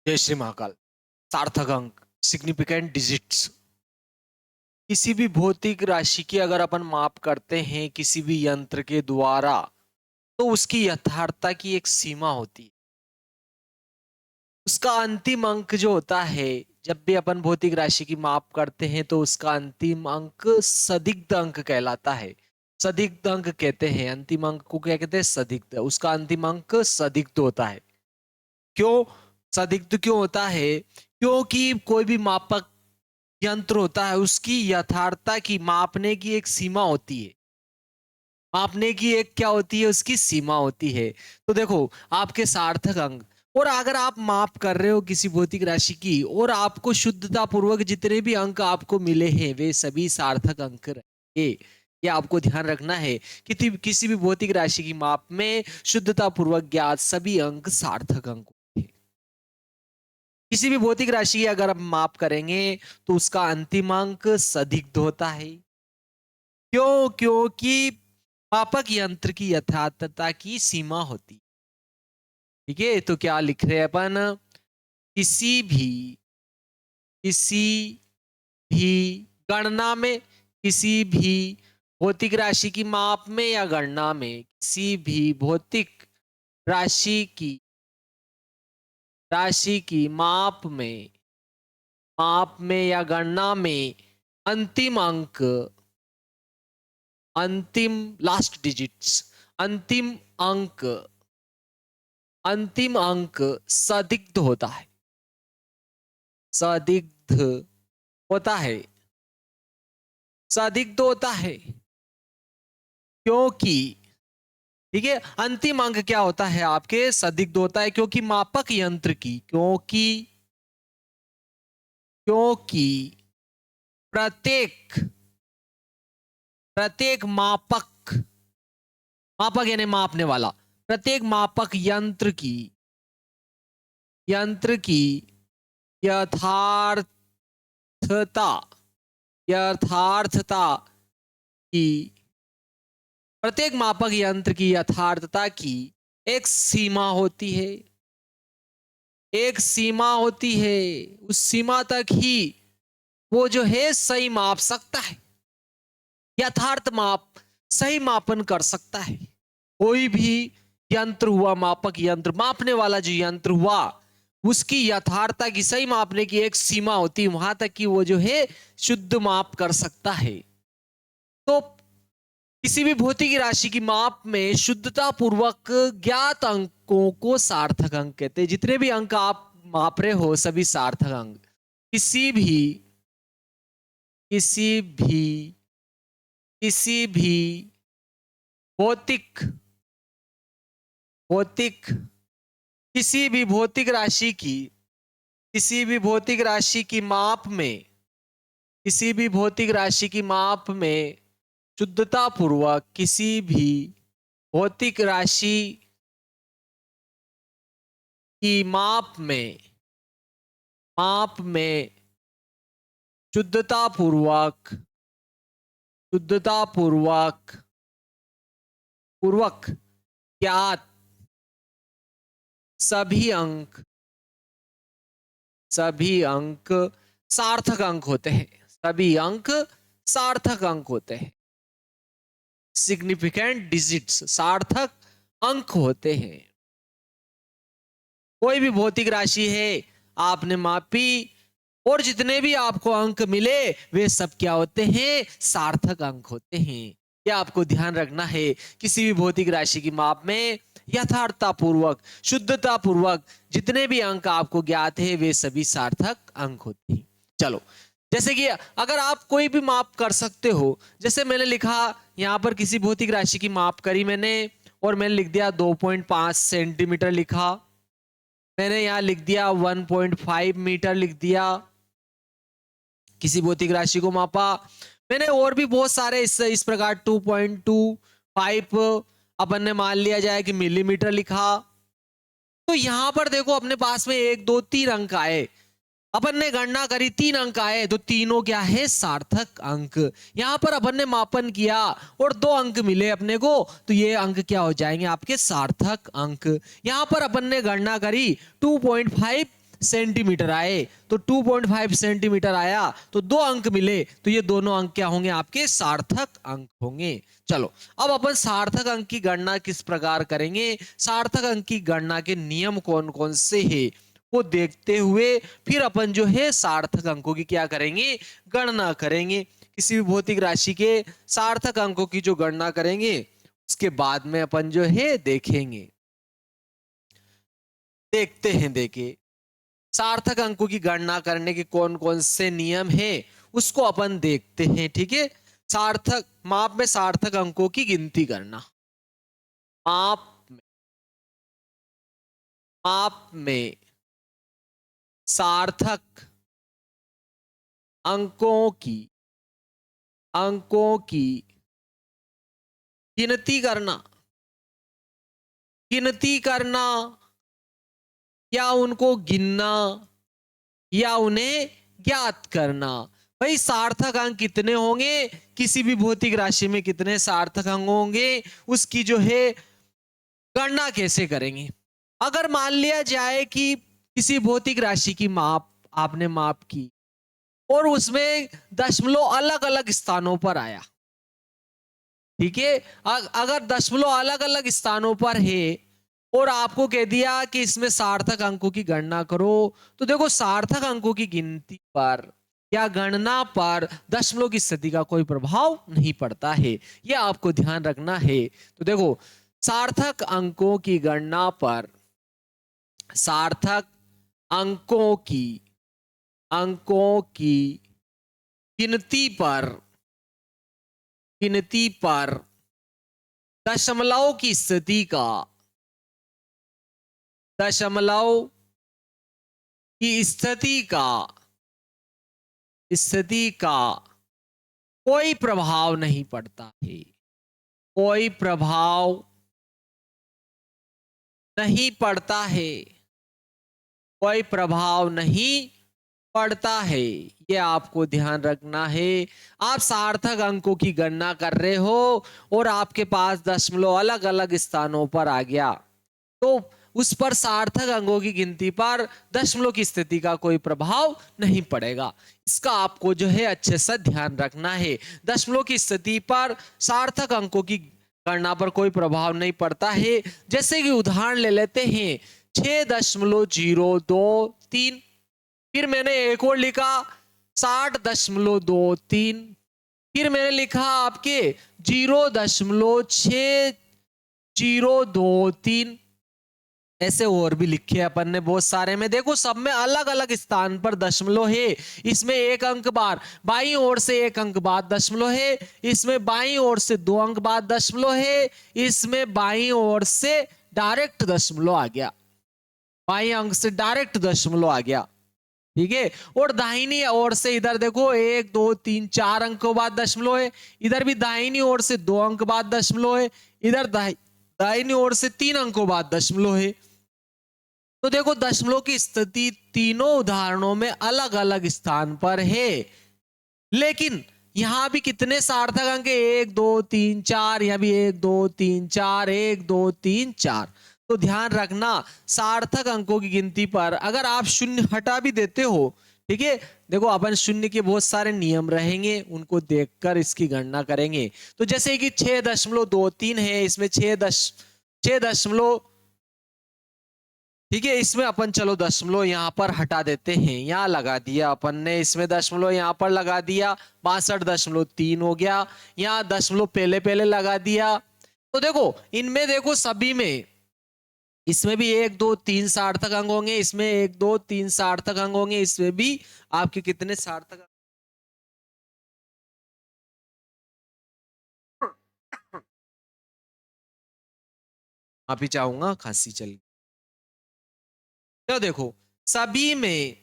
जय श्री महाकाल। सार्थक अंक, सिग्निफिकेंट डिजिट्स। किसी भी भौतिक राशि की अगर अपन माप करते हैं किसी भी यंत्र के द्वारा, तो उसकी यथार्थता की एक सीमा होती है। उसका अंतिम अंक जो होता है, जब भी अपन भौतिक राशि की माप करते हैं तो उसका अंतिम अंक सदिग्ध अंक कहलाता है। सदिग्ध अंक कहते हैं, अंतिम अंक को क्या कहते हैं? सदिग्ध। उसका अंतिम अंक सदिग्ध होता है। क्यों सदिग्ध क्यों होता है? क्योंकि कोई भी मापक यंत्र होता है, उसकी यथार्थता की मापने की एक सीमा होती है। मापने की एक क्या होती है? उसकी सीमा होती है। तो देखो, आपके सार्थक अंक, और अगर आप माप कर रहे हो किसी भौतिक राशि की और आपको शुद्धता पूर्वक जितने भी अंक आपको मिले हैं वे सभी सार्थक अंक रहेंगे। ये आपको ध्यान रखना है कि किसी भी भौतिक राशि की माप में शुद्धता पूर्वक ज्ञात सभी अंक सार्थक अंक होते हैं। किसी भी भौतिक राशि की अगर आप माप करेंगे तो उसका अंतिम अंक सदिग्ध होता है। क्यों? क्योंकि मापक यंत्र की यथार्थता की सीमा होती है। ठीक है, तो क्या लिख रहे हैं अपन? किसी भी गणना में, किसी भी भौतिक राशि की माप में या गणना में, किसी भी भौतिक राशि की माप में या गणना में अंतिम अंक, अंतिम लास्ट डिजिट्स, अंतिम अंक अंतिम अंक सदिग्ध होता है। सदिग्ध होता है। सदिग्ध होता है क्योंकि, ठीक है, अंतिम अंक क्या होता है आपके? सदिग्ध होता है क्योंकि मापक यंत्र की, क्योंकि प्रत्येक प्रत्येक मापक, मापक यानी मापने वाला, प्रत्येक मापक यंत्र की यथार्थता यथार्थता की प्रत्येक मापक यंत्र की यथार्थता की एक सीमा होती है। एक सीमा होती है। उस सीमा तक ही वो जो है सही माप सकता है, यथार्थ माप, सही मापन कर सकता है। कोई भी यंत्र हुआ, मापक यंत्र, मापने वाला जो यंत्र हुआ, उसकी यथार्थता की, सही मापने की एक सीमा होती है, वहां तक कि वो जो है शुद्ध माप कर सकता है। तो किसी भी भौतिक राशि की माप में शुद्धता पूर्वक ज्ञात अंकों को सार्थक अंक कहते हैं। जितने भी अंक आप माप रहे हो सभी सार्थक अंक। किसी भी किसी भी किसी भी भौतिक भौतिक किसी भी भौतिक राशि की किसी भी भौतिक राशि की माप में किसी भी भौतिक राशि की माप में शुद्धता पूर्वक किसी भी भौतिक राशि की माप में शुद्धता पूर्वक ज्ञात सभी अंक सार्थक अंक होते हैं। सभी अंक सार्थक अंक होते हैं। सिग्निफिकेंट डिजिट्स, सार्थक अंक होते हैं। कोई भी भौतिक राशि है, आपने मापी और जितने भी आपको अंक मिले वे सब क्या होते हैं? सार्थक अंक होते हैं। यह आपको ध्यान रखना है। किसी भी भौतिक राशि की माप में यथार्थता पूर्वक, शुद्धता पूर्वक जितने भी अंक आपको ज्ञात है वे सभी सार्थक अंक होते हैं। चलो, जैसे कि अगर आप कोई भी माप कर सकते हो, जैसे मैंने लिखा यहां पर किसी भौतिक राशि की माप करी मैंने, और मैंने लिख दिया 2.5 सेंटीमीटर लिखा, मैंने यहां लिख दिया 1.5 मीटर लिख दिया। किसी भौतिक राशि को मापा मैंने, और भी बहुत सारे इस प्रकार 2.25 अपन ने मान लिया जाए कि मिलीमीटर लिखा। तो यहां पर देखो अपने पास में 1 2 3 अंक आए, अपन ने गणना करी 3 अंक आए, तो तीनों क्या है? सार्थक अंक। यहां पर अपन ने मापन किया और 2 अंक मिले अपने को, तो ये अंक क्या हो जाएंगे? आपके सार्थक अंक। यहां पर अपन ने गणना करी 2.5 सेंटीमीटर आए, तो 2.5 सेंटीमीटर आया, तो 2 अंक मिले, तो ये दोनों अंक क्या होंगे? आपके सार्थक अंक होंगे। चलो, अब अपन सार्थक अंक की गणना किस प्रकार करेंगे, सार्थक अंक की गणना के नियम कौन कौन से है वो देखते हुए फिर अपन जो है सार्थक अंकों की क्या करेंगे? गणना करेंगे। किसी भी भौतिक राशि के सार्थक अंकों की जो गणना करेंगे उसके बाद में अपन जो है देखेंगे। देखते हैं, देखिए सार्थक अंकों की गणना करने के कौन कौन से नियम हैं उसको अपन देखते हैं। ठीक है, सार्थक माप में सार्थक अंकों की गिनती करना। माप माप में सार्थक अंकों की गिनती करना, गिनती करना या उनको गिनना या उन्हें ज्ञात करना। भाई सार्थक अंक कितने होंगे, किसी भी भौतिक राशि में कितने सार्थक अंक होंगे उसकी जो है गणना कैसे करेंगे। अगर मान लिया जाए कि किसी भौतिक राशि की माप आपने माप की और उसमें दशमलव अलग अलग स्थानों पर आया, ठीक है, अगर दशमलव अलग अलग स्थानों पर है और आपको कह दिया कि इसमें सार्थक अंकों की गणना करो, तो देखो सार्थक अंकों की गिनती पर या गणना पर दशमलव की स्थिति का कोई प्रभाव नहीं पड़ता है, यह आपको ध्यान रखना है। तो देखो सार्थक अंकों की गणना पर, सार्थक अंकों की गिनती पर दशमलव की स्थिति का कोई प्रभाव नहीं पड़ता है, कोई प्रभाव नहीं पड़ता है, कोई प्रभाव नहीं पड़ता है, ये आपको ध्यान रखना है। आप सार्थक अंकों की गणना कर रहे हो और आपके पास दशमलव अलग अलग स्थानों पर आ गया, तो उस पर सार्थक अंकों की गिनती पर दशमलव की स्थिति का कोई प्रभाव नहीं पड़ेगा। इसका आपको जो है अच्छे से ध्यान रखना है। दशमलव की स्थिति पर सार्थक अंकों की गणना पर कोई प्रभाव नहीं पड़ता है। जैसे कि उदाहरण ले लेते हैं 6.023, फिर मैंने एक और लिखा 60.23, फिर मैंने लिखा आपके 0.6023, ऐसे और भी लिखे अपन ने बहुत सारे में। देखो सब में अलग अलग स्थान पर दशमलव है। इसमें एक अंक बाद बाईं ओर से एक अंक बाद दशमलव है, इसमें बाईं ओर से 2 अंक बाद दशमलव है, इसमें बाईं ओर से डायरेक्ट दशमलव आ गया, बाईं अंक से डायरेक्ट दशमलव आ गया, ठीक है। और दाहिनी ओर से इधर देखो 1 2 3 4 अंकों बाद दशमलव है, इधर भी दाहिनी ओर से 2 अंक बाद दशमलव है, इधर दाहिनी ओर से 3 अंकों बाद दशमलव है। तो देखो दशमलव की स्थिति तीनों उदाहरणों में अलग अलग स्थान पर है, लेकिन यहां भी कितने सार्थक अंक है? 1 2 3 4, यहां भी 1 2 3 4, 1 2 3 4। तो ध्यान रखना सार्थक अंकों की गिनती पर अगर आप शून्य हटा भी देते हो, ठीक है, देखो अपन शून्य के बहुत सारे नियम रहेंगे, उनको देखकर इसकी गणना करेंगे। तो जैसे कि 6.23 है, इसमें 6 ठीक है, इसमें अपन चलो दशमलव यहां पर हटा देते हैं, यहां लगा दिया अपन ने, इसमें दशमलव यहां पर लगा दिया, 62.3 हो गया, यहां दशमलव पहले पहले लगा दिया। तो देखो इनमें देखो सभी में, इसमें भी 1 2 3 सार्थक अंक होंगे, इसमें 1 2 3 सार्थक अंक होंगे, इसमें भी आपके कितने सार्थक अंक? माफी चाहूंगा, खांसी चल। तो देखो सभी में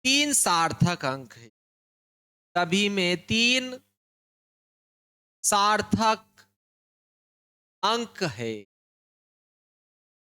3 सार्थक अंक है, सभी में 3 सार्थक अंक है।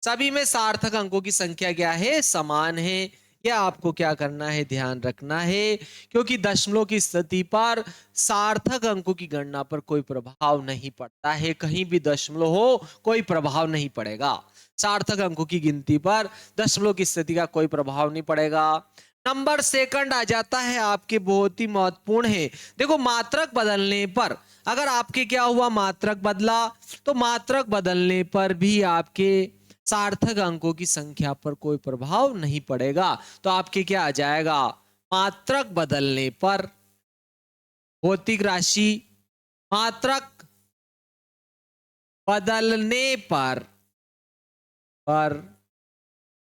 सभी में सार्थक अंकों की संख्या क्या है? समान है। यह आपको क्या करना है, ध्यान रखना है, क्योंकि दशमलव की स्थिति पर सार्थक अंकों की गणना पर कोई प्रभाव नहीं पड़ता है। कहीं भी दशमलव हो कोई प्रभाव नहीं पड़ेगा। सार्थक अंकों की गिनती पर दशमलव की स्थिति का कोई प्रभाव नहीं पड़ेगा। नंबर सेकंड आ जाता है आपके, बहुत ही महत्वपूर्ण है। देखो मात्रक बदलने पर, अगर आपके क्या हुआ, मात्रक बदला, तो मात्रक बदलने पर भी आपके सार्थक अंकों की संख्या पर कोई प्रभाव नहीं पड़ेगा। तो आपके क्या आ जाएगा, मात्रक बदलने पर भौतिक राशि, मात्रक बदलने पर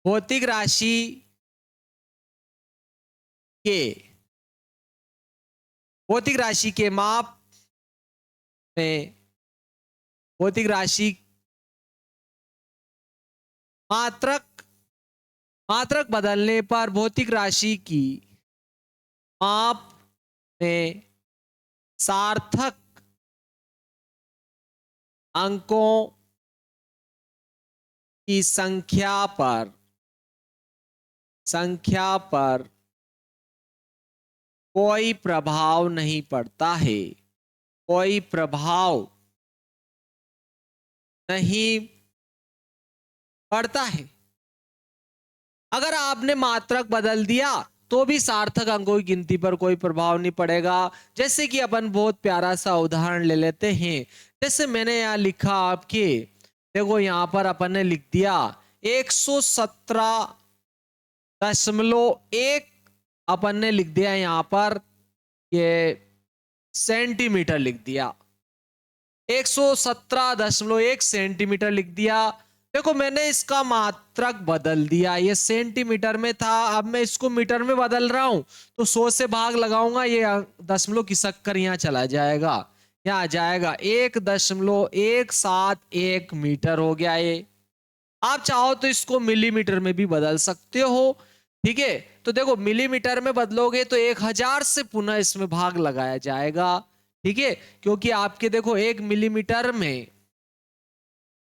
भौतिक राशि के भौतिक राशि के माप में भौतिक राशि मात्रक मात्रक बदलने पर भौतिक राशि की माप में सार्थक अंकों की संख्या पर कोई प्रभाव नहीं पड़ता है। कोई प्रभाव नहीं पड़ता है। अगर आपने मात्रक बदल दिया तो भी सार्थक अंकों की गिनती पर कोई प्रभाव नहीं पड़ेगा। जैसे कि अपन बहुत प्यारा सा उदाहरण ले लेते हैं। जैसे मैंने यहाँ लिखा आपके, देखो यहाँ पर अपन ने लिख दिया 117.1, अपन ने लिख दिया यहाँ पर ये सेंटीमीटर लिख दिया, 117.1 सेंटीमीटर लिख दिया। देखो मैंने इसका मात्रक बदल दिया, ये सेंटीमीटर में था, अब मैं इसको मीटर में बदल रहा हूं, तो 100 से भाग लगाऊंगा, ये दशमलव खिसक कर यहाँ चला जाएगा, यहाँ आ जाएगा 1.171 मीटर हो गया ये। आप चाहो तो इसको मिलीमीटर में भी बदल सकते हो, ठीक है। तो देखो मिलीमीटर में बदलोगे तो 1000 से पुनः इसमें भाग लगाया जाएगा, ठीक है। क्योंकि आपके देखो 1 मिलीमीटर में,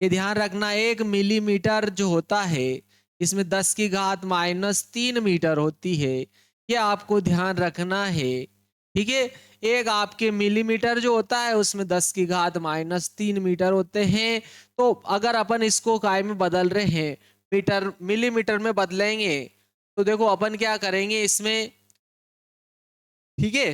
ये ध्यान रखना, 1 मिलीमीटर जो होता है इसमें 10 की घात -3 मीटर होती है, ये आपको ध्यान रखना है, ठीक है। एक आपके मिलीमीटर जो होता है उसमें 10 की घात -3 मीटर होते हैं। तो अगर अपन इसको काय में बदल रहे हैं, मीटर मिलीमीटर में बदलेंगे, तो देखो अपन क्या करेंगे इसमें, ठीक है।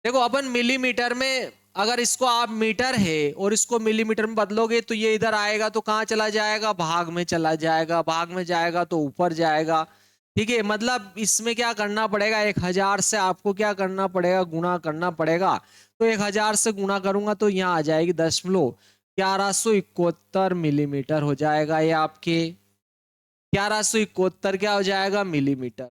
देखो अपन मिलीमीटर में, अगर इसको आप मीटर है और इसको मिलीमीटर में बदलोगे तो ये इधर आएगा तो कहाँ चला जाएगा, भाग में चला जाएगा, भाग में जाएगा तो ऊपर जाएगा, ठीक है। मतलब इसमें क्या करना पड़ेगा, 1000 से आपको क्या करना पड़ेगा, गुणा करना पड़ेगा। तो 1000 से गुणा करूंगा तो यहाँ आ जाएगी 1171 मिलीमीटर हो जाएगा, ये आपके 1171 क्या हो जाएगा, मिलीमीटर,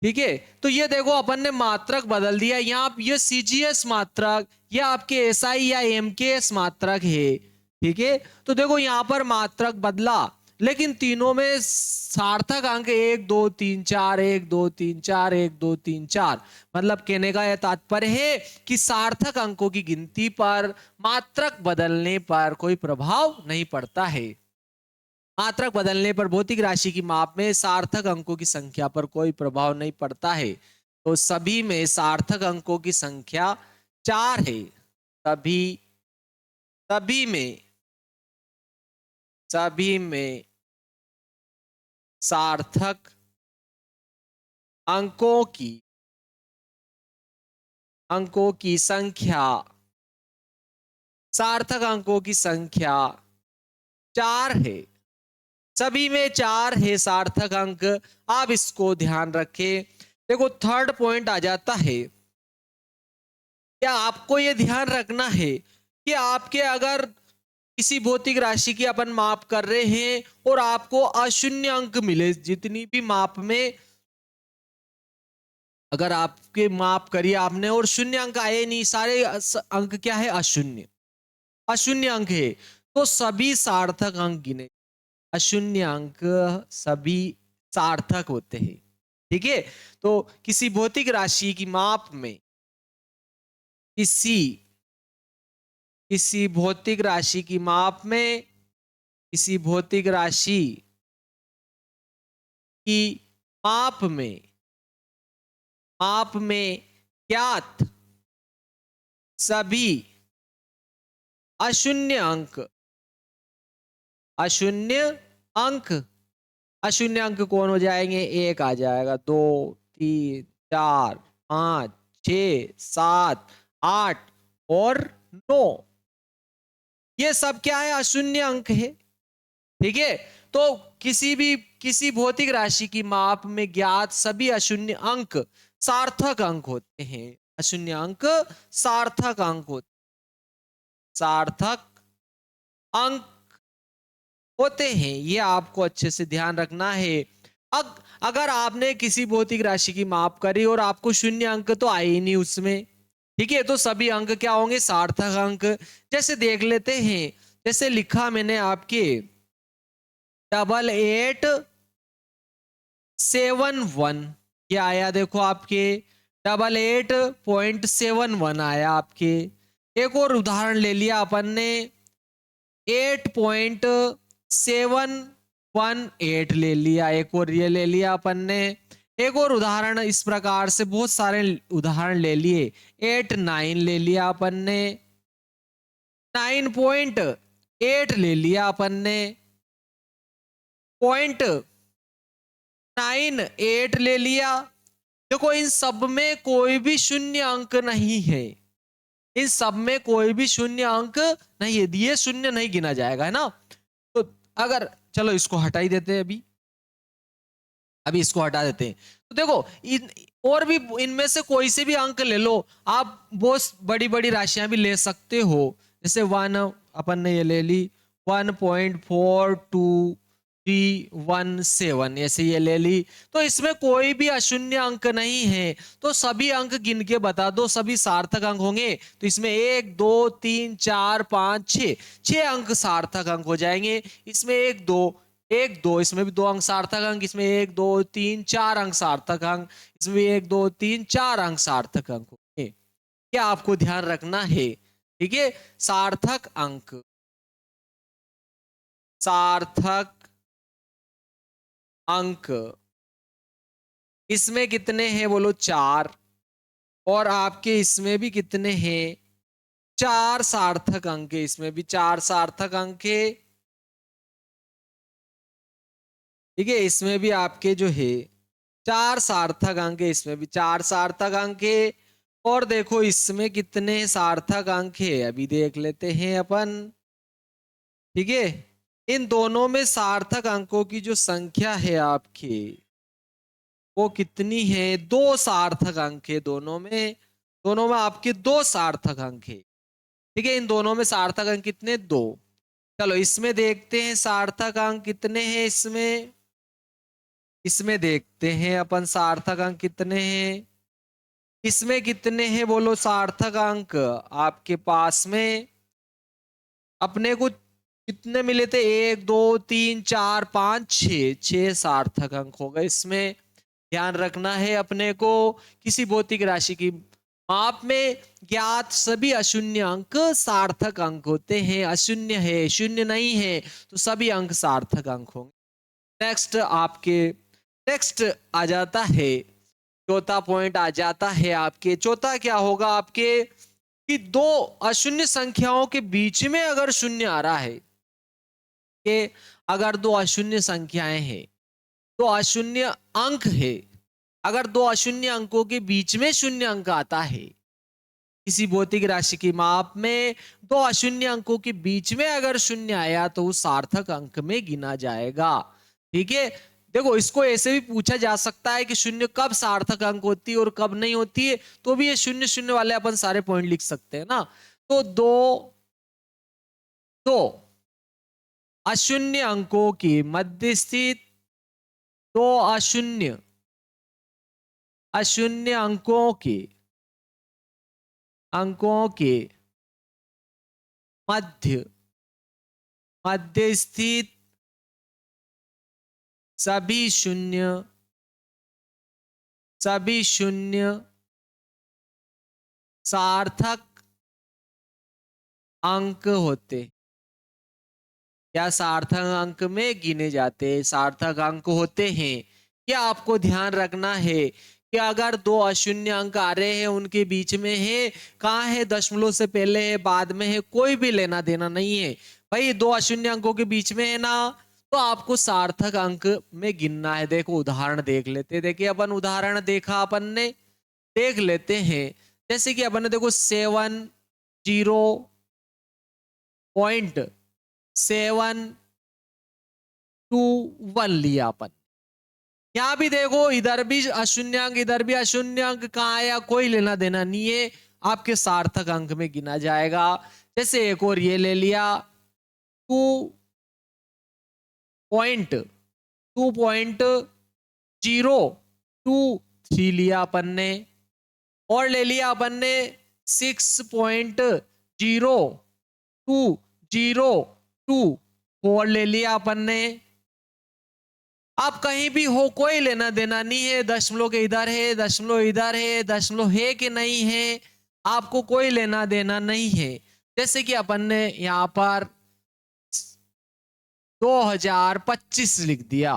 ठीक है। तो ये देखो अपन ने मात्रक बदल दिया, यहाँ ये सीजीएस मात्रक, ये आपके एसआई या एमकेएस मात्रक है, ठीक है। तो देखो यहाँ पर मात्रक बदला, लेकिन तीनों में सार्थक अंक 1 2 3 4, 1 2 3 4, 1 2 3 4। मतलब कहने का यह तात्पर्य है कि सार्थक अंकों की गिनती पर मात्रक बदलने पर कोई प्रभाव नहीं पड़ता है। मात्रक बदलने पर भौतिक राशि की माप में सार्थक अंकों की संख्या पर कोई प्रभाव नहीं पड़ता है। तो सभी में सार्थक अंकों की संख्या 4 है। सभी सभी में सभी में सार्थक अंकों की संख्या, सार्थक अंकों की संख्या 4 है। सभी में 4 है सार्थक अंक, आप इसको ध्यान रखें। देखो थर्ड पॉइंट आ जाता है, क्या आपको यह ध्यान रखना है कि आपके अगर किसी भौतिक राशि की अपन माप कर रहे हैं और आपको अशून्य अंक मिले, जितनी भी माप में अगर आपके माप करिए आपने और शून्य अंक आए नहीं, सारे अंक क्या है, अशून्य, अशून्य अंक है, तो सभी सार्थक अंक गिने। अशून्य अंक सभी सार्थक होते हैं, ठीक है। तो किसी भौतिक राशि की माप में, किसी किसी भौतिक राशि की माप में, किसी भौतिक राशि की माप में माप में ज्ञात सभी अशून्य अंक अशून्य अंक अशून्य अंक कौन हो जाएंगे? एक आ जाएगा, दो, तीन, चार, पांच, छ, सात, आठ और 9। ये सब क्या है? अशून्य अंक है। ठीक है, तो किसी भौतिक राशि की माप में ज्ञात सभी अशून्य अंक सार्थक अंक होते हैं। अशून्य अंक सार्थक अंक होते सार्थक अंक होते हैं। ये आपको अच्छे से ध्यान रखना है। अगर आपने किसी भौतिक राशि की माप करी और आपको शून्य अंक तो आए ही नहीं उसमें, ठीक है, तो सभी अंक क्या होंगे? सार्थक अंक। जैसे देख लेते हैं, जैसे लिखा मैंने आपके 8871, क्या आया देखो आपके 88.71 आया आपके। एक और उदाहरण ले लिया अपन ने 8.718 ले लिया, एक और ये ले लिया अपन ने। एक और उदाहरण इस प्रकार से बहुत सारे उदाहरण ले लिए। 89 ले लिया अपन ने, 9.8 ले लिया अपन ने, 0.98 ले लिया। देखो इन सब में कोई भी शून्य अंक नहीं है, इन सब में कोई भी शून्य अंक नहीं है, ये शून्य नहीं गिना जाएगा, है ना। तो अगर चलो इसको हटा ही देते हैं, अभी इसको हटा देते हैं। तो देखो और भी इनमें से कोई से भी अंक ले लो, आप बहुत बड़ी बड़ी राशियां भी ले सकते हो। जैसे 1 अपन ने ये ले ली, 1.4217 ऐसे ये ले ली। तो इसमें कोई भी अशून्य अंक नहीं है, तो सभी अंक गिन के बता दो, सभी सार्थक अंक होंगे। तो इसमें 1 2 3 4 5 6 6 अंक सार्थक अंक हो जाएंगे। इसमें 1 2 1 2, इसमें भी 2 अंक सार्थक अंक, इसमें 1 2 3 4 अंक सार्थक अंक, इसमें भी 1 2 3 4 अंक सार्थक अंक होंगे। क्या आपको ध्यान रखना है? ठीक है, सार्थक अंक, सार्थक अंक इसमें कितने हैं बोलो? 4। और आपके इसमें भी कितने हैं? 4 सार्थक अंक है, इसमें भी 4 सार्थक अंक है। ठीक है, इसमें भी आपके जो है 4 सार्थक अंक है, इसमें भी 4 सार्थक अंक है। और देखो इसमें कितने सार्थक अंक है, अभी देख लेते हैं अपन। ठीक है, इन दोनों में सार्थक अंकों की जो संख्या है आपकी, वो कितनी है? 2 सार्थक अंक है दोनों में आपके 2 सार्थक अंक है। ठीक है, इन दोनों में सार्थक अंक कितने? 2। चलो इसमें देखते हैं सार्थक अंक कितने हैं। इसमें देखते हैं अपन सार्थक अंक कितने हैं। इसमें कितने हैं बोलो सार्थक अंक? आपके पास में अपने को कितने मिले थे? 1 2 3 4 5 6 6 सार्थक अंक हो गए इसमें। ध्यान रखना है अपने को, किसी भौतिक राशि की माप में ज्ञात सभी अशून्य अंक सार्थक अंक होते हैं। अशून्य है, शून्य नहीं है, तो सभी अंक सार्थक अंक होंगे। नेक्स्ट आ जाता है, चौथा पॉइंट आ जाता है आपके। चौथा क्या होगा आपके? कि दो अशून्य संख्याओं के बीच में अगर शून्य आ रहा है, कि अगर दो अशून्य संख्याएं हैं, दो अशून्य अंक है, अगर दो अशून्य अंकों के बीच में शून्य अंक आता है, किसी भौतिक राशि की माप में दो अशून्य अंकों के बीच में अगर शून्य आया तो वो सार्थक अंक में गिना जाएगा। ठीक है, देखो इसको ऐसे भी पूछा जा सकता है कि शून्य कब सार्थक अंक होती है और कब नहीं होती है, तो भी ये शून्य शून्य वाले अपन सारे पॉइंट लिख सकते हैं ना। तो दो अशून्य अंकों की मध्य स्थित, दो अशून्य अंकों के मध्य स्थित सभी शून्य सार्थक अंक होते, या सार्थक अंक में गिने जाते, सार्थक अंक होते हैं। ये आपको ध्यान रखना है कि अगर दो अशून्य अंक आ रहे हैं उनके बीच में है, कहाँ है, दशमलव से पहले है, बाद में है, कोई भी लेना देना नहीं है भाई। दो अशून्य अंकों के बीच में है ना, तो आपको सार्थक अंक में गिनना है। देखो उदाहरण देख लेते हैं। देखिए अपन उदाहरण देखा, अपन ने देख लेते हैं। जैसे कि अपन ने देखो 70.721 लिया अपन। यहाँ भी देखो इधर भी अशून्य अंक, इधर भी अशून्य अंक, कहाँ आया, कोई लेना देना नहीं है, आपके सार्थक अंक में गिना जाएगा। जैसे एक और ये ले लिया 2.023 लिया अपन ने, और ले लिया अपन ने 6.0204 ले लिया अपन ने। आप कहीं भी हो, कोई लेना देना नहीं है, दशमलव के इधर है, दशमलव इधर है, दशमलव है कि नहीं है, आपको कोई लेना देना नहीं है। जैसे कि अपन ने यहां पर 2025 लिख दिया,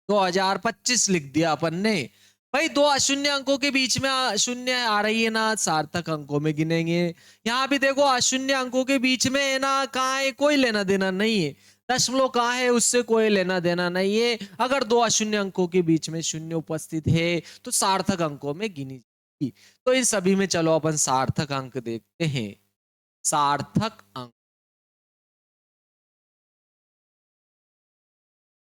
2025 लिख दिया अपन ने। भाई दो अशून्य अंकों के बीच में शून्य आ रही है ना, सार्थक अंकों में गिनेंगे। यहाँ भी देखो अशून्य अंकों के बीच में है ना, कहाँ है, कोई लेना देना नहीं है, दशमलव कहाँ है उससे कोई लेना देना नहीं है। अगर दो अशून्य अंकों के बीच में शून्य उपस्थित है तो सार्थक अंकों में गिनी जाएगी। तो इन सभी में चलो अपन सार्थक अंक देखते हैं। सार्थक अंक,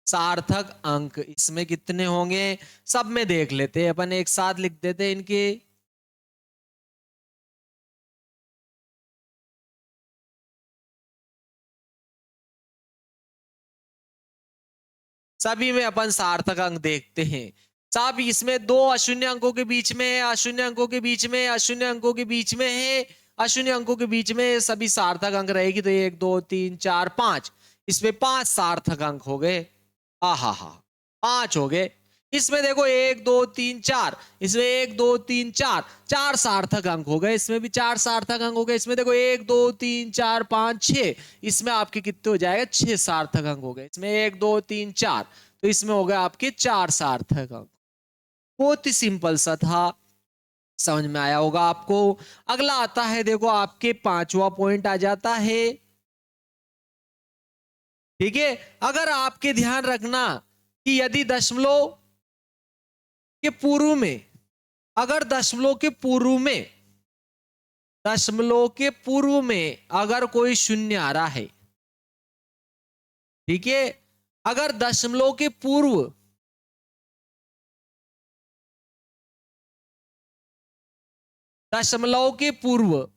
सार्थक अंक इसमें कितने होंगे, सब में देख लेते हैं अपन, एक साथ लिख देते हैं इनके। सभी में अपन सार्थक अंक देखते हैं। सब इसमें दो अशून्य अंकों के बीच में है, अशून्य अंकों के बीच में, अशून्य अंकों के बीच में है, अशून्य अंकों के बीच में सभी सार्थक अंक रहेगी। तो 1 2 3 4 5, इसमें 5 सार्थक अंक हो गए। हा 5 हो गए। इसमें देखो 1 2 3 4, इसमें 1 2 3 4, 4 सार्थक अंक हो गए। इसमें भी 4 सार्थक अंक हो गए। इसमें देखो 1 2 3 4 5 6, इसमें आपके कितने हो जाएगा, 6 सार्थक अंक हो गए। इसमें 1 2 3 4, तो इसमें हो गए आपके 4 सार्थक अंक। बहुत ही सिंपल सा था, समझ में आया होगा आपको। अगला आता है, देखो आपके 5वां पॉइंट आ जाता है। ठीक है, अगर आपके ध्यान रखना कि यदि दशमलव के पूर्व में, अगर दशमलव के पूर्व में, दशमलव के पूर्व में अगर कोई शून्य आ रहा है, ठीक है, अगर दशमलव के पूर्व, दशमलव के पूर्व,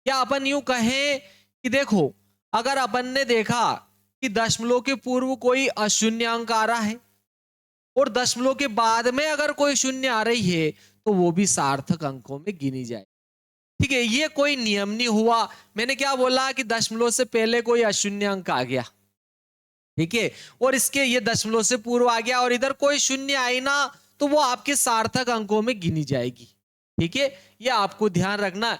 या अपन यूं कहें कि देखो अगर अपन ने देखा कि दशमलव के पूर्व कोई अशून्य अंक आ रहा है और दशमलव के बाद में अगर कोई शून्य आ रही है, तो वो भी सार्थक अंकों में गिनी जाए। ठीक है, ये कोई नियम नहीं हुआ। मैंने क्या बोला कि दशमलव से पहले कोई अशून्य अंक आ गया, ठीक है, और इसके ये दशमलव से पूर्व आ गया और इधर कोई शून्य आई ना, तो वो आपके सार्थक अंकों में गिनी जाएगी। ठीक है, ये आपको ध्यान रखना।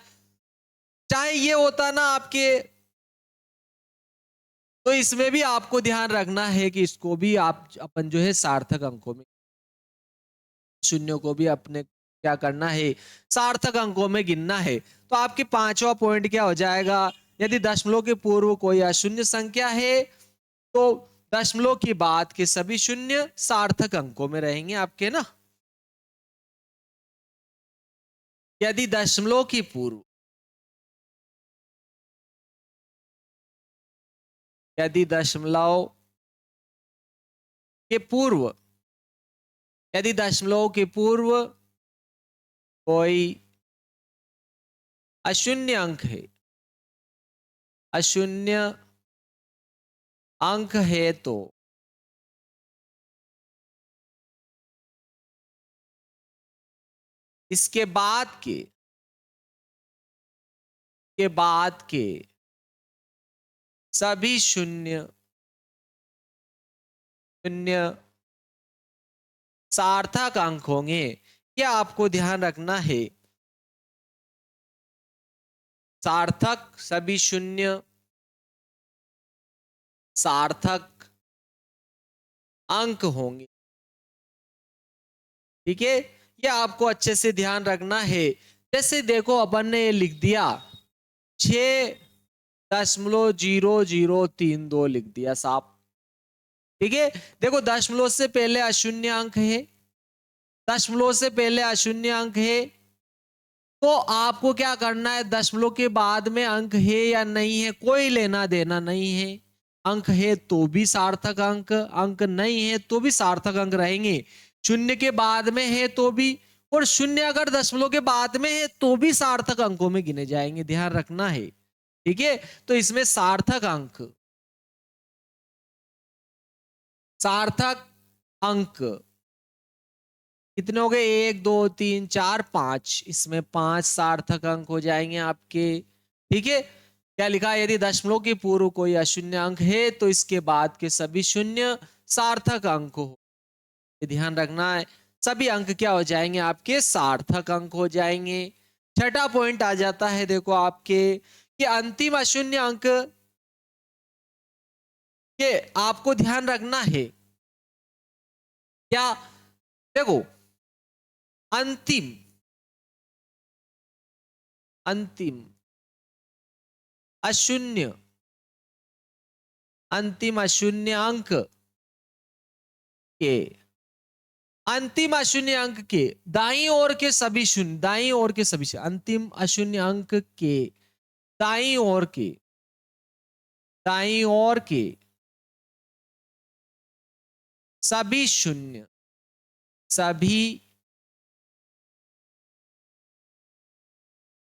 चाहे ये होता ना आपके, तो इसमें भी आपको ध्यान रखना है कि इसको भी आप अपन जो है सार्थक अंकों में, शून्यों को भी अपने क्या करना है, सार्थक अंकों में गिनना है। तो आपके 5वां पॉइंट क्या हो जाएगा, यदि दशमलव के पूर्व कोई अशून्य संख्या है तो दशमलव के बाद के सभी शून्य सार्थक अंकों में रहेंगे आपके ना। यदि दशमलव के पूर्व, यदि दशमलव के पूर्व, यदि दशमलव के पूर्व कोई अशून्य अंक है, अशून्य अंक है, तो इसके बाद के सभी शून्य शून्य सार्थक अंक होंगे। क्या आपको ध्यान रखना है, सार्थक, सभी शून्य सार्थक अंक होंगे। ठीक है, ये आपको अच्छे से ध्यान रखना है। जैसे देखो अपन ने ये लिख दिया 6.0032 लिख दिया साहब। ठीक है, देखो दशमलव से पहले अशून्य अंक है, दशमलव से पहले अशून्य अंक है, तो आपको क्या करना है, दशमलव के बाद में अंक है या नहीं है कोई लेना देना नहीं है। अंक है तो भी सार्थक अंक, अंक नहीं है तो भी सार्थक अंक रहेंगे। शून्य के बाद में है तो भी, और शून्य अगर दशमलव के बाद में है तो भी सार्थक अंकों में गिने जाएंगे, ध्यान रखना है। ठीक है, तो इसमें सार्थक अंक, सार्थक अंक कितने हो गए, 1 2 3 4 5, इसमें 5 सार्थक अंक हो जाएंगे आपके। ठीक है, क्या लिखा है, यदि दशमलव के पूर्व कोई अशून्य अंक है तो इसके बाद के सभी शून्य सार्थक अंक हो, ये ध्यान रखना है। सभी अंक क्या हो जाएंगे आपके, सार्थक अंक हो जाएंगे। छठा पॉइंट आ जाता है देखो आपके कि अंतिम अशून्य अंक के आपको ध्यान रखना है क्या, देखो अंतिम, अंतिम अशून्य, अंतिम अशून्य अंक के, अंतिम अशून्य अंक के दाईं ओर के सभी शून्य, दाईं ओर के सभी शून्य, अंतिम अशून्य अंक के दाईं ओर के, दाईं ओर के सभी शून्य, सभी,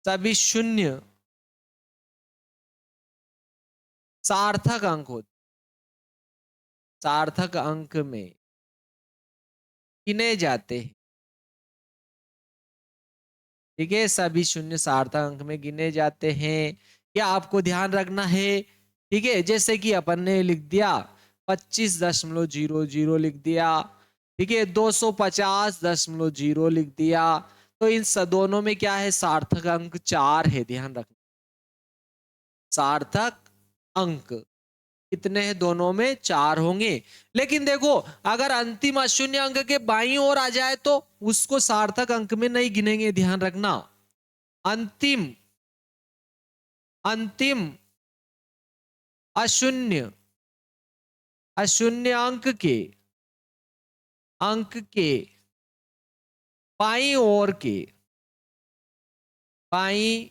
सभी शून्य सार्थक अंक होते, सार्थक अंक में गिने जाते हैं। ठीक है, सभी शून्य सार्थक अंक में गिने जाते हैं, क्या आपको ध्यान रखना है। ठीक है, जैसे कि अपन ने लिख दिया 25.00 लिख दिया, ठीक है, 250.0 लिख दिया, तो इन दोनों में क्या है, सार्थक अंक 4 है, ध्यान रखना। सार्थक अंक कितने हैं, दोनों में 4 होंगे। लेकिन देखो अगर अंतिम अशून्य अंक के बाईं ओर आ जाए तो उसको सार्थक अंक में नहीं गिनेंगे, ध्यान रखना। अंतिम, अंतिम अशून्य, अशून्य अंक के, अंक के बाईं ओर के, बाईं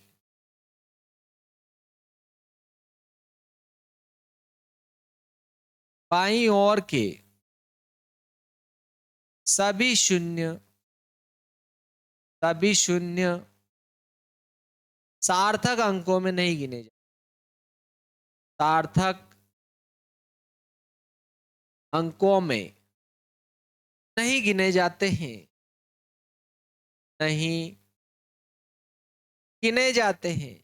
बाईं ओर के सभी शून्य, सभी शून्य सार्थक अंकों में नहीं गिने जाते, सार्थक अंकों में नहीं गिने जाते हैं, नहीं गिने जाते हैं,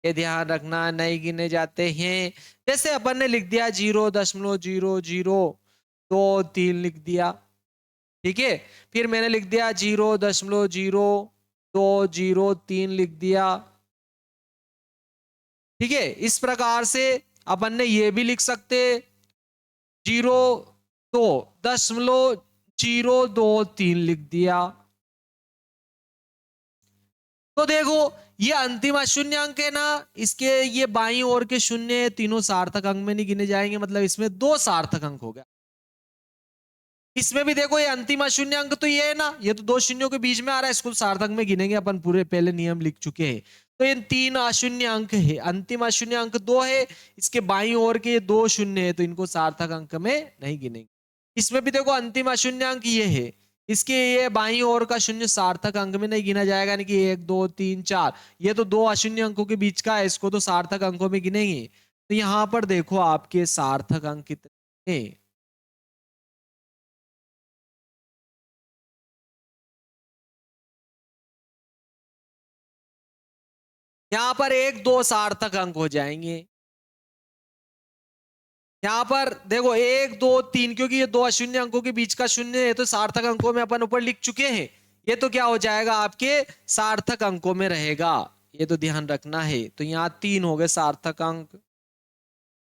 ये ध्यान रखना, नहीं गिने जाते हैं। जैसे अपन ने लिख दिया 0.0023 लिख दिया, ठीक है, फिर मैंने लिख दिया 0.0203 लिख दिया। ठीक है, इस प्रकार से अपन ने ये भी लिख सकते 0.0203 लिख दिया। तो देखो ये अंतिम अशून्य अंक है ना, इसके ये बाईं ओर के शून्य तीनों सार्थक अंक में नहीं गिने जाएंगे, मतलब इसमें 2 सार्थक अंक हो गया। इसमें भी देखो ये अंतिम अशून्य अंक तो ये है ना, ये तो 2 शून्यों के बीच में आ रहा है, इसको सार्थक में गिनेंगे अपन, पूरे पहले नियम लिख चुके हैं। तो ये 3 अशून्य अंक है, अंतिम अशून्य अंक 2 है, इसके बाईं ओर के ये 2 शून्य है, तो इनको सार्थक अंक में नहीं गिनेंगे। इसमें भी देखो अंतिम अशून्य अंक ये है, इसके ये बाईं ओर का शून्य सार्थक अंक में नहीं गिना जाएगा, यानी कि 1 2 3 4, ये तो 2 अशून्य अंकों के बीच का है, इसको तो सार्थक अंकों में गिनेंगे। तो यहां पर देखो आपके सार्थक अंक कितने हैं, यहां पर 1 2 सार्थक अंक हो जाएंगे। यहां पर देखो 1 2 3, क्योंकि ये 2 अशून्य अंकों के बीच का शून्य है, तो सार्थक अंकों में अपन ऊपर लिख चुके हैं, ये तो क्या हो जाएगा आपके सार्थक अंकों में रहेगा, ये तो ध्यान रखना है। तो यहाँ 3 हो गए सार्थक अंक।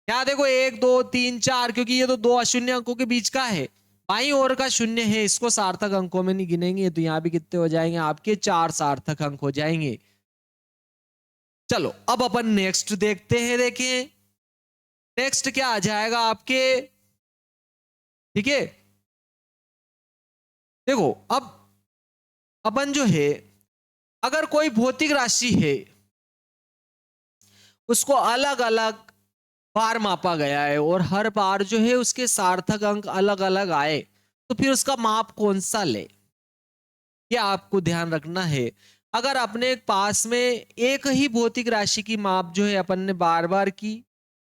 यहाँ देखो 1 2 3 4, क्योंकि ये तो 2 अशून्य अंकों के बीच का है, बाईं ओर का शून्य है, इसको सार्थक अंकों में नहीं गिनेंगे, तो यहाँ भी कितने हो जाएंगे आपके 4 सार्थक अंक हो जाएंगे। चलो अब अपन नेक्स्ट देखते हैं। देखिए नेक्स्ट क्या आ जाएगा आपके, ठीक है। देखो अब अपन जो है, अगर कोई भौतिक राशि है उसको अलग अलग बार मापा गया है और हर बार जो है उसके सार्थक अंक अलग अलग आए, तो फिर उसका माप कौन सा ले, ये आपको ध्यान रखना है। अगर अपने पास में एक ही भौतिक राशि की माप जो है अपन ने बार बार की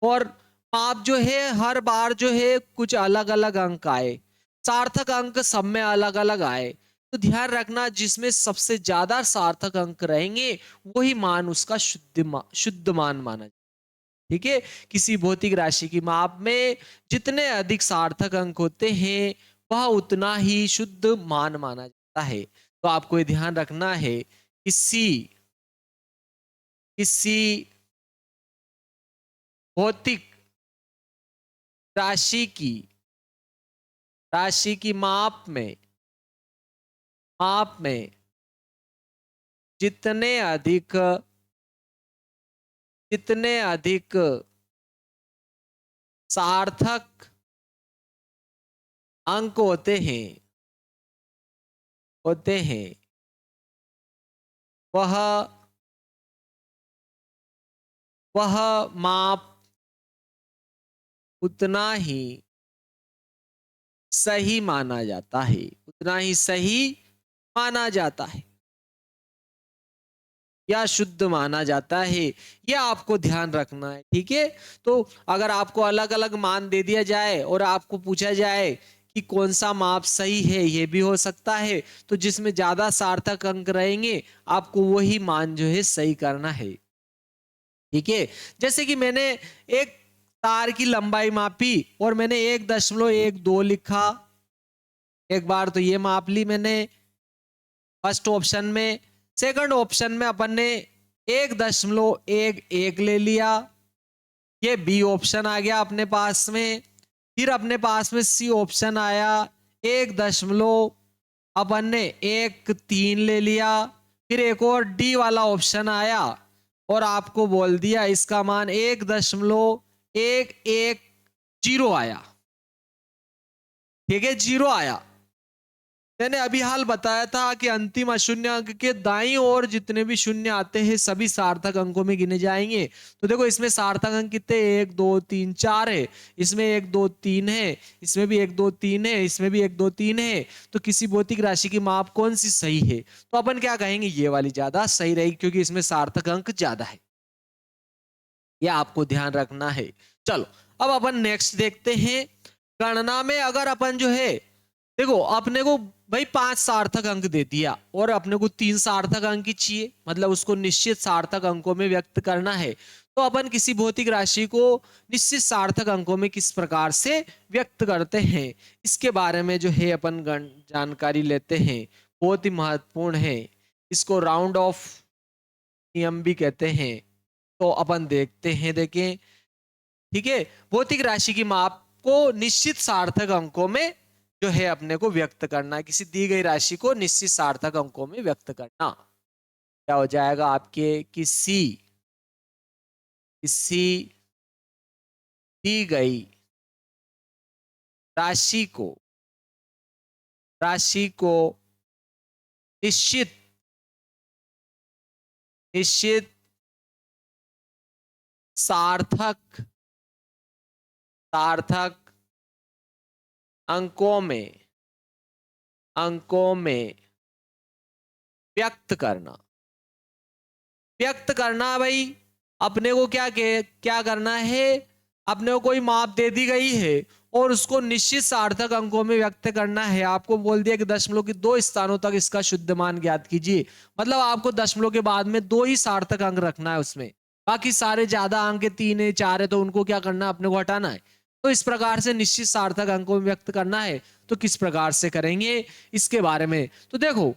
और माप जो है हर बार जो है कुछ अलग अलग अंक आए, सार्थक अंक सब में अलग अलग आए, तो ध्यान रखना जिसमें सबसे ज्यादा सार्थक अंक रहेंगे वही मान उसका शुद्ध मान माना जाए। ठीक है, किसी भौतिक राशि की माप में जितने अधिक सार्थक अंक होते हैं वह उतना ही शुद्ध मान माना जाता है। तो आपको ये ध्यान रखना है, किसी किसी भौतिक राशि की माप में जितने अधिक सार्थक अंक होते हैं वह माप उतना ही सही माना जाता है, उतना ही सही माना जाता है या शुद्ध माना जाता है। यह आपको ध्यान रखना है। ठीक है, तो अगर आपको अलग अलग मान दे दिया जाए और आपको पूछा जाए कि कौन सा माप सही है, यह भी हो सकता है, तो जिसमें ज्यादा सार्थक अंक रहेंगे आपको वही मान जो है सही करना है। ठीक है, जैसे कि मैंने एक तार की लंबाई मापी और मैंने 1.12 लिखा, एक बार तो ये माप ली मैंने फर्स्ट ऑप्शन में। सेकंड ऑप्शन में अपन ने 1.11 ले लिया, ये बी ऑप्शन आ गया अपने पास में। फिर अपने पास में सी ऑप्शन आया, 1 अपन ने 1.3 ले लिया। फिर एक और डी वाला ऑप्शन आया और आपको बोल दिया इसका मान 1.110 आया। ठीक है, 0 आया। मैंने अभी हाल बताया था कि अंतिम अशून्य अंक के दाईं ओर जितने भी शून्य आते हैं सभी सार्थक अंकों में गिने जाएंगे। तो देखो इसमें सार्थक अंक कितने, 1 2 3 4 है, इसमें 1 2 3 है, इसमें भी 1 2 3 है, इसमें भी 1 2 3 है। तो किसी भौतिक राशि की माप कौन सी सही है, तो अपन क्या कहेंगे, ये वाली ज्यादा सही रहेगी क्योंकि इसमें सार्थक अंक ज्यादा है। यह आपको ध्यान रखना है। चलो अब अपन नेक्स्ट देखते हैं। गणना में अगर अपन जो है, देखो अपने को भाई 5 सार्थक अंक दे दिया और अपने को 3 सार्थक अंक ही चाहिए, मतलब उसको निश्चित सार्थक अंकों में व्यक्त करना है। तो अपन किसी भौतिक राशि को निश्चित सार्थक अंकों में किस प्रकार से व्यक्त करते हैं, इसके बारे में जो है अपन जानकारी लेते हैं। बहुत ही महत्वपूर्ण है, इसको राउंड ऑफ नियम भी कहते हैं। तो अपन देखते हैं, देखें। ठीक है, भौतिक राशि की माप को निश्चित सार्थक अंकों में जो है अपने को व्यक्त करना है, किसी दी गई राशि को निश्चित सार्थक अंकों में व्यक्त करना। क्या हो जाएगा आपके, किसी दी गई राशि को निश्चित सार्थक अंकों में व्यक्त करना भाई। अपने को क्या करना है, अपने को कोई माप दे दी गई है और उसको निश्चित सार्थक अंकों में व्यक्त करना है। आपको बोल दिया कि दशमलव के 2 स्थानों तक इसका शुद्ध मान ज्ञात कीजिए, मतलब आपको दशमलव के बाद में 2 ही सार्थक अंक रखना है उसमें, बाकी सारे ज्यादा अंक 3 है 4 है तो उनको क्या करना है, अपने को हटाना है। तो इस प्रकार से निश्चित सार्थक अंकों में व्यक्त करना है। तो किस प्रकार से करेंगे इसके बारे में, तो देखो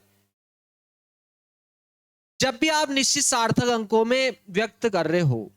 जब भी आप निश्चित सार्थक अंकों में व्यक्त कर रहे हो